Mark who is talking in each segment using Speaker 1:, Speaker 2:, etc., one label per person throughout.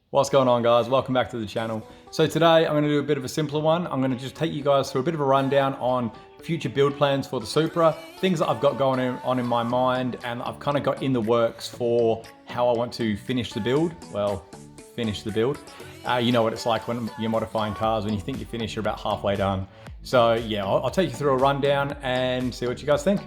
Speaker 1: What's going on, guys? Welcome back to the channel. So today I'm going to do a bit of a simpler one. I'm going to just take you guys through a bit of a rundown on future build plans for the Supra, things that I've got going on in my mind, and I've kind of got in the works for how I want to finish the build. Well, finish the build. You know what it's like when you're modifying cars. When you think you finish, you're about halfway done. So yeah, I'll take you through a rundown and see what you guys think.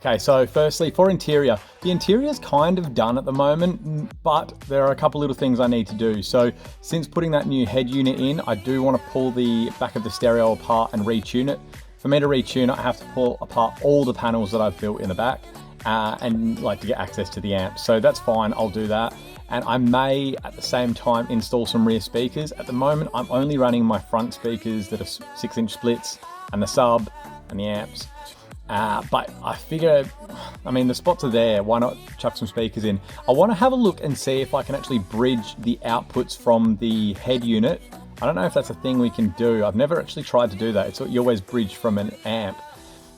Speaker 1: Okay, so firstly for interior, the interior is kind of done at the moment, but there are a couple little things I need to do. So since putting that new head unit in, I do want to pull the back of the stereo apart and retune it. For me to retune it, I have to pull apart all the panels that I've built in the back and like to get access to the amps. So that's fine, I'll do that. And I may at the same time install some rear speakers. At the moment, I'm only running my front speakers that are 6-inch splits and the sub and the amps. But I figure, I mean, the spots are there, why not chuck some speakers in? I want to have a look and see if I can actually bridge the outputs from the head unit. I don't know if that's a thing we can do. I've never actually tried to do that. You always bridge from an amp.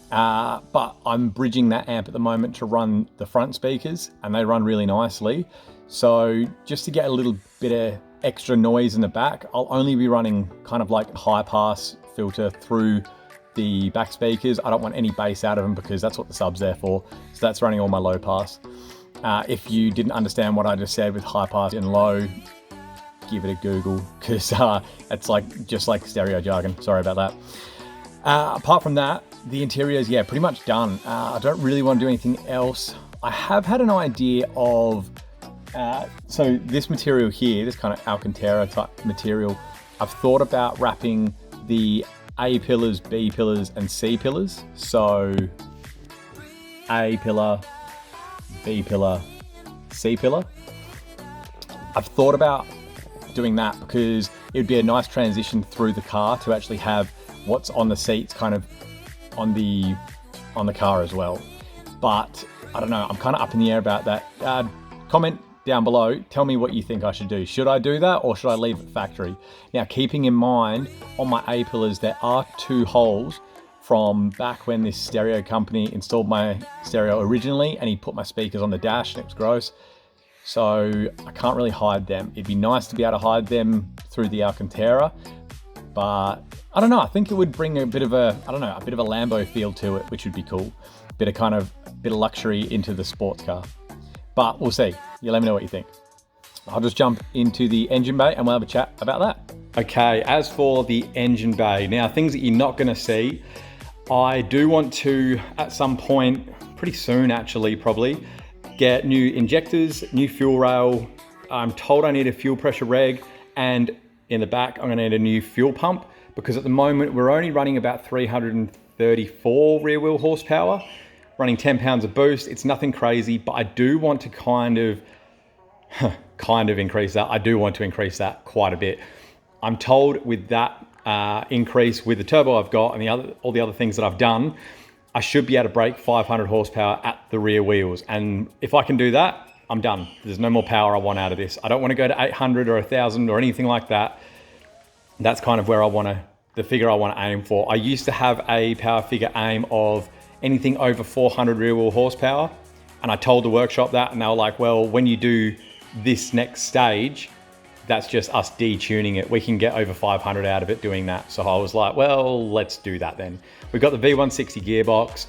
Speaker 1: But I'm bridging that amp at the moment to run the front speakers, and they run really nicely. So just to get a little bit of extra noise in the back, I'll only be running kind of like high pass filter through the back speakers. I don't want any bass out of them because that's what the sub's there for. So that's running all my low pass. If you didn't understand what I just said with high pass and low, give it a Google because it's just like stereo jargon. Sorry about that. Apart from that, the interior is pretty much done. I don't really want to do anything else. I have had an idea of so this material here, this kind of Alcantara type material, I've thought about wrapping the A pillars, B pillars, and C pillars. So A pillar, B pillar, C pillar. I've thought about doing that because it would be a nice transition through the car to actually have what's on the seats kind of on the car as well. But I don't know, I'm kind of up in the air about that. Comment down below, tell me what you think I should do. Should I do that or should I leave it factory? Now, keeping in mind on my A pillars, there are 2 holes from back when this stereo company installed my stereo originally, and he put my speakers on the dash and it was gross. So I can't really hide them. It'd be nice to be able to hide them through the Alcantara, but I don't know. I think it would bring a bit of a Lambo feel to it, which would be cool. Bit of luxury into the sports car. But we'll see. You let me know what you think. I'll just jump into the engine bay and we'll have a chat about that. Okay, as for the engine bay, now things that you're not gonna see, I do want to, at some point, pretty soon actually, probably, get new injectors, new fuel rail. I'm told I need a fuel pressure reg, and in the back, I'm gonna need a new fuel pump, because at the moment, we're only running about 334 rear wheel horsepower, running 10 pounds of boost. It's nothing crazy, but I do want to kind of increase that. I do want to increase that quite a bit. I'm told with that increase, with the turbo I've got and all the other things that I've done, I should be able to break 500 horsepower at the rear wheels. And if I can do that, I'm done. There's no more power I want out of this. I don't want to go to 800 or 1,000 or anything like that. That's kind of where the figure I want to aim for. I used to have a power figure aim of anything over 400 rear wheel horsepower. And I told the workshop that, and they were like, well, when you do this next stage, that's just us detuning it. We can get over 500 out of it doing that. So I was like, well, let's do that then. We've got the V160 gearbox.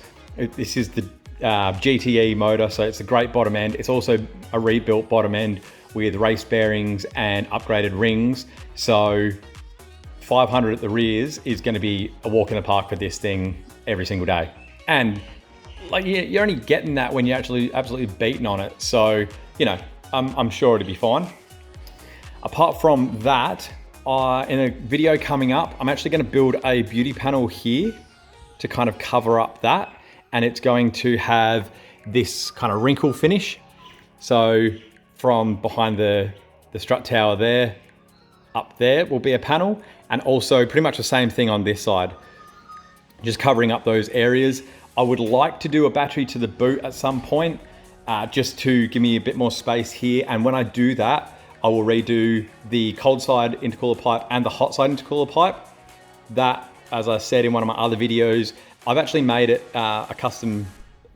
Speaker 1: This is the GTE motor, so it's a great bottom end. It's also a rebuilt bottom end with race bearings and upgraded rings. So 500 at the rears is gonna be a walk in the park for this thing every single day. And like you're only getting that when you're actually absolutely beating on it. So, you know, I'm sure it'll be fine. Apart from that, in a video coming up, I'm actually going to build a beauty panel here to kind of cover up that. And it's going to have this kind of wrinkle finish. So from behind the strut tower there, up there will be a panel. And also pretty much the same thing on this side, just covering up those areas. I would like to do a battery to the boot at some point, just to give me a bit more space here. And when I do that, I will redo the cold side intercooler pipe and the hot side intercooler pipe. That, as I said in one of my other videos, I've actually made it a custom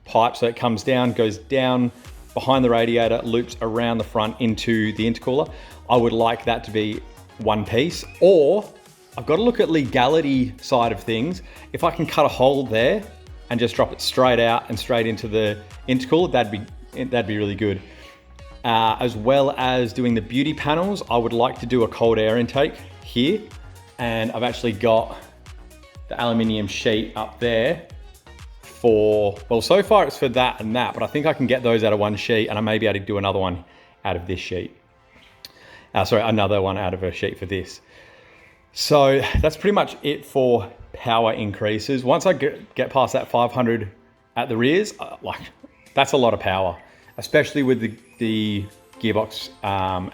Speaker 1: pipe. So it comes down, goes down behind the radiator, loops around the front into the intercooler. I would like that to be one piece, or I've got to look at legality side of things. If I can cut a hole there and just drop it straight out and straight into the intercooler, that'd be really good. As well as doing the beauty panels, I would like to do a cold air intake here. And I've actually got the aluminium sheet up there for, well, so far it's for that and that, but I think I can get those out of one sheet, and I may be able to do another one out of this sheet. Another one out of a sheet for this. So that's pretty much it for power increases. Once I get past that 500 at the rears, that's a lot of power, especially with the gearbox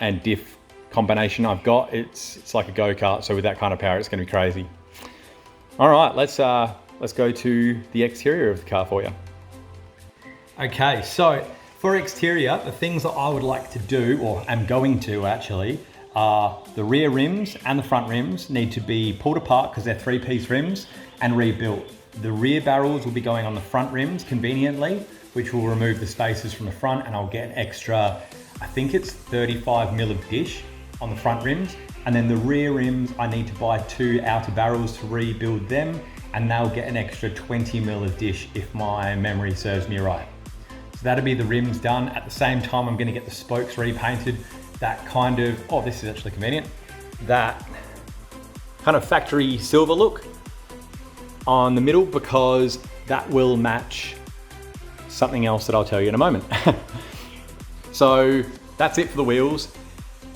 Speaker 1: and diff combination I've got. It's like a go-kart, so with that kind of power, it's gonna be crazy. All right, let's go to the exterior of the car for you. Okay, so for exterior, the things that I would like to do, or am going to actually, are the rear rims and the front rims need to be pulled apart because they're 3-piece rims and rebuilt. The rear barrels will be going on the front rims conveniently, which will remove the spaces from the front, and I'll get an extra, I think it's 35 mil of dish on the front rims. And then the rear rims, I need to buy 2 outer barrels to rebuild them, and they'll get an extra 20 mil of dish if my memory serves me right. So that'll be the rims done. At the same time, I'm gonna get the spokes repainted. That kind of, oh, this is actually convenient. That kind of factory silver look on the middle, because that will match something else that I'll tell you in a moment. So that's it for the wheels.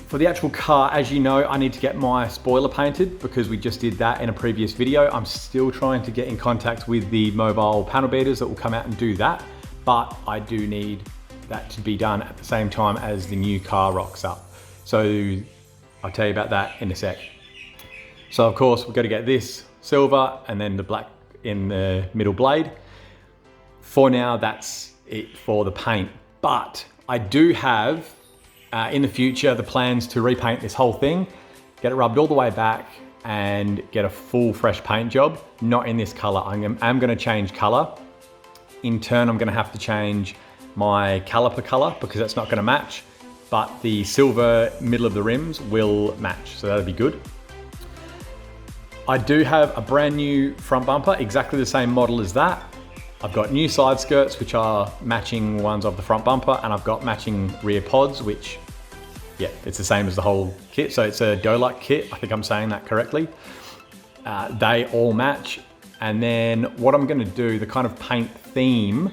Speaker 1: For the actual car, as you know, I need to get my spoiler painted because we just did that in a previous video. I'm still trying to get in contact with the mobile panel beaters that will come out and do that, but I do need that to be done at the same time as the new car rocks up. So I'll tell you about that in a sec. So of course, we've got to get this silver and then the black in the middle blade. For now, that's it for the paint, but I do have in the future the plans to repaint this whole thing, get it rubbed all the way back and get a full fresh paint job. Not in this color. I'm going to change color. In turn, I'm going to have to change my caliper color because that's not going to match, but the silver middle of the rims will match, so that'll be good. I do have a brand new front bumper, exactly the same model as that. I've got new side skirts, which are matching ones of the front bumper, and I've got matching rear pods, which, yeah, it's the same as the whole kit. So it's a Dolak kit, I think I'm saying that correctly. They all match. And then what I'm gonna do, the kind of paint theme,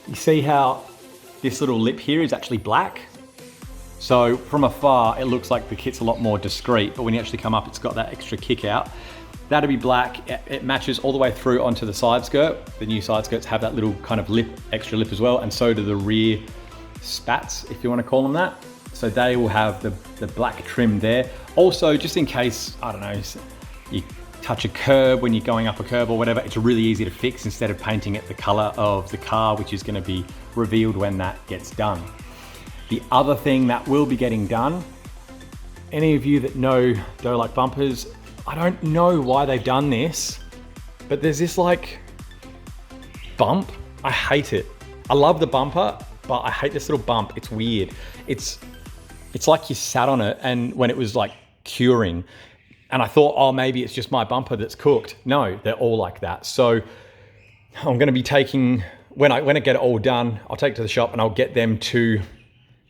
Speaker 1: you see how this little lip here is actually black? So from afar, it looks like the kit's a lot more discreet, but when you actually come up, it's got that extra kick out. That'll be black. It matches all the way through onto the side skirt. The new side skirts have that little kind of lip, extra lip as well, and so do the rear spats, if you want to call them that. So they will have the black trim there. Also, just in case, I don't know, you touch a curb when you're going up a curb or whatever, it's really easy to fix instead of painting it the color of the car, which is going to be revealed when that gets done. The other thing that will be getting done, any of you that know Dolak bumpers, I don't know why they've done this, but there's this like bump. I hate it. I love the bumper, but I hate this little bump. It's weird. It's like you sat on it and when it was like curing, and I thought, oh, maybe it's just my bumper that's cooked. No, they're all like that. So I'm going to be taking, when I get it all done, I'll take it to the shop and I'll get them to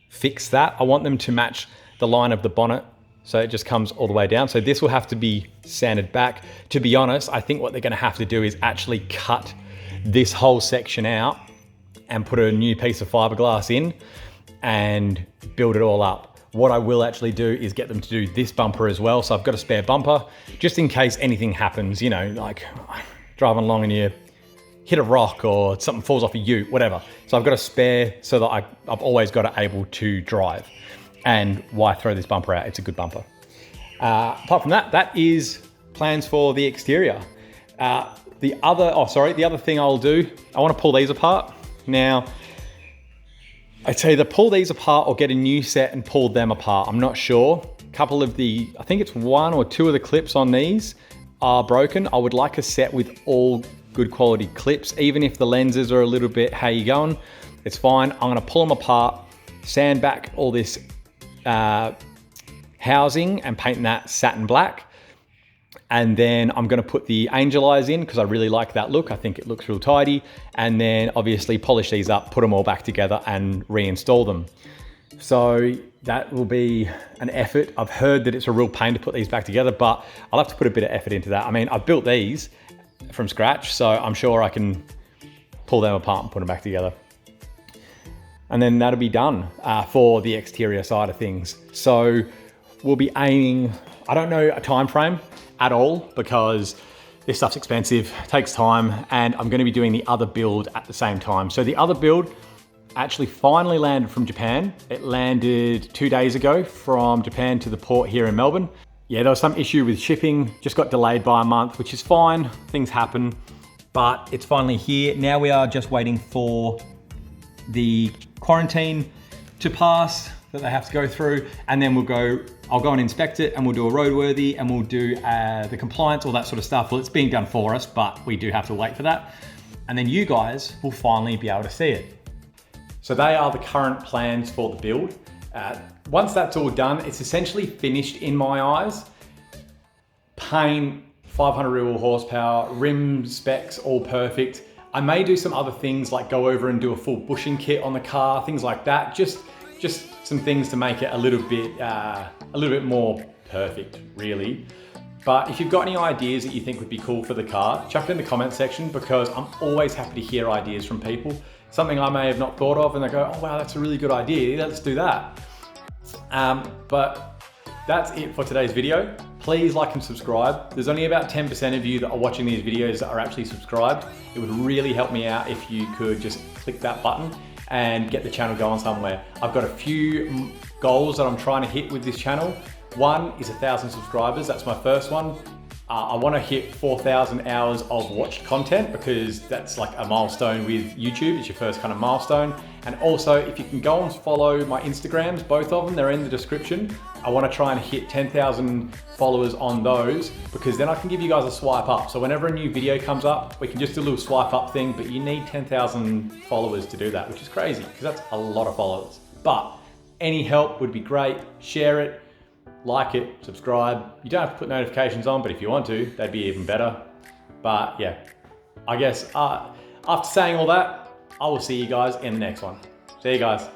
Speaker 1: fix that. I want them to match the line of the bonnet, so it just comes all the way down. So this will have to be sanded back. To be honest, I think what they're going to have to do is actually cut this whole section out and put a new piece of fiberglass in and build it all up. What I will actually do is get them to do this bumper as well. So I've got a spare bumper just in case anything happens, you know, like driving along and you hit a rock or something falls off a ute, whatever. So I've got a spare so that I've always got it able to drive. And why throw this bumper out? It's a good bumper. Apart from that, that is plans for the exterior. The other thing I'll do, I want to pull these apart. Now, I'd say either pull these apart or get a new set and pull them apart. I'm not sure. Couple of I think it's 1 or 2 of the clips on these are broken. I would like a set with all good quality clips, even if the lenses are a little bit, how you going? It's fine. I'm gonna pull them apart, sand back all this housing and paint that satin black. And then I'm gonna put the angel eyes in because I really like that look. I think it looks real tidy. And then obviously polish these up, put them all back together and reinstall them. So that will be an effort. I've heard that it's a real pain to put these back together, but I'll have to put a bit of effort into that. I mean, I've built these from scratch, so I'm sure I can pull them apart and put them back together. And then that'll be done for the exterior side of things. So we'll be aiming, I don't know a time frame at all because this stuff's expensive, takes time, and I'm gonna be doing the other build at the same time. So the other build actually finally landed from Japan. It landed 2 days ago from Japan to the port here in Melbourne. Yeah, there was some issue with shipping, just got delayed by a month, which is fine, things happen, but it's finally here. Now we are just waiting for the quarantine to pass that they have to go through, and then I'll go and inspect it, and we'll do a roadworthy, and we'll do the compliance, all that sort of stuff. Well, it's being done for us, but we do have to wait for that. And then you guys will finally be able to see it. So they are the current plans for the build. Once that's all done, it's essentially finished in my eyes. Paint, 500 real horsepower, rim specs, all perfect. I may do some other things like go over and do a full bushing kit on the car, things like that. Just some things to make it a little bit more perfect, really. But if you've got any ideas that you think would be cool for the car, chuck it in the comment section because I'm always happy to hear ideas from people. Something I may have not thought of and they go, oh wow, that's a really good idea, let's do that. But that's it for today's video. Please like and subscribe. There's only about 10% of you that are watching these videos that are actually subscribed. It would really help me out if you could just click that button and get the channel going somewhere. I've got a few goals that I'm trying to hit with this channel. One is 1,000 subscribers, that's my first one. I want to hit 4,000 hours of watched content because that's like a milestone with YouTube. It's your first kind of milestone. And also, if you can go and follow my Instagrams, both of them, they're in the description. I want to try and hit 10,000 followers on those because then I can give you guys a swipe up. So whenever a new video comes up, we can just do a little swipe up thing, but you need 10,000 followers to do that, which is crazy because that's a lot of followers. But any help would be great. Share it. Like it, subscribe. You don't have to put notifications on, but if you want to, that'd be even better. But yeah, I guess after saying all that, I will see you guys in the next one. See you guys.